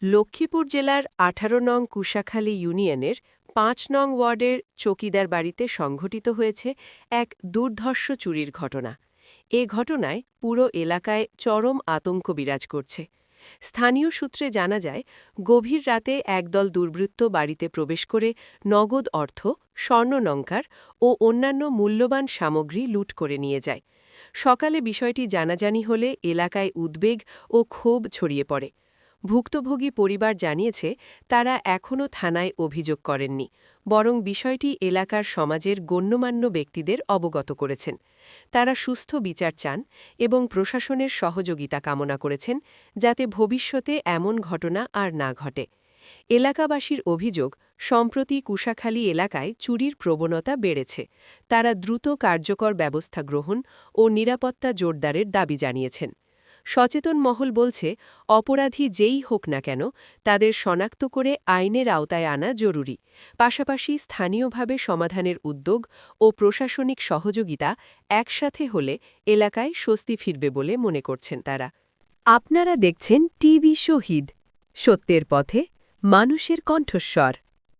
লক্ষ্মীপুর জেলার ১৮ নং কুশাখালী ইউনিয়নের ৫ নং ওয়ার্ডের চকিদার বাড়িতে সংঘটিত হয়েছে এক দুর্ধর্ষ চুরির ঘটনা। এ ঘটনায় পুরো এলাকায় চরম আতঙ্ক বিরাজ করছে। স্থানীয় সূত্রে জানা যায়, গভীর রাতে একদল দুর্বৃত্ত বাড়িতে প্রবেশ করে নগদ অর্থ, স্বর্ণলঙ্কার ও অন্যান্য মূল্যবান সামগ্রী লুট করে নিয়ে যায়। সকালে বিষয়টি জানাজানি হলে এলাকায় উদ্বেগ ও ক্ষোভ ছড়িয়ে পড়ে। ভুক্তভোগী পরিবার জানিয়েছে, তারা এখনও থানায় অভিযোগ করেননি, বরং বিষয়টি এলাকার সমাজের গণ্যমান্য ব্যক্তিদের অবগত করেছেন। তারা সুস্থ বিচার চান এবং প্রশাসনের সহযোগিতা কামনা করেছেন, যাতে ভবিষ্যতে এমন ঘটনা আর না ঘটে। এলাকাবাসীর অভিযোগ, সম্প্রতি কুশাখালী এলাকায় চুরির প্রবণতা বেড়েছে। তারা দ্রুত কার্যকর ব্যবস্থা গ্রহণ ও নিরাপত্তা জোরদারের দাবি জানিয়েছেন। সচেতন মহল বলছে, অপরাধী যেই হোক না কেন, তাদের শনাক্ত করে আইনের আওতায় আনা জরুরি। পাশাপাশি স্থানীয়ভাবে সমাধানের উদ্যোগ ও প্রশাসনিক সহযোগিতা একসাথে হলে এলাকায় স্বস্তি ফিরবে বলে মনে করছেন তারা। আপনারা দেখছেন টিভি শহীদ, সত্যের পথে মানুষের কণ্ঠস্বর।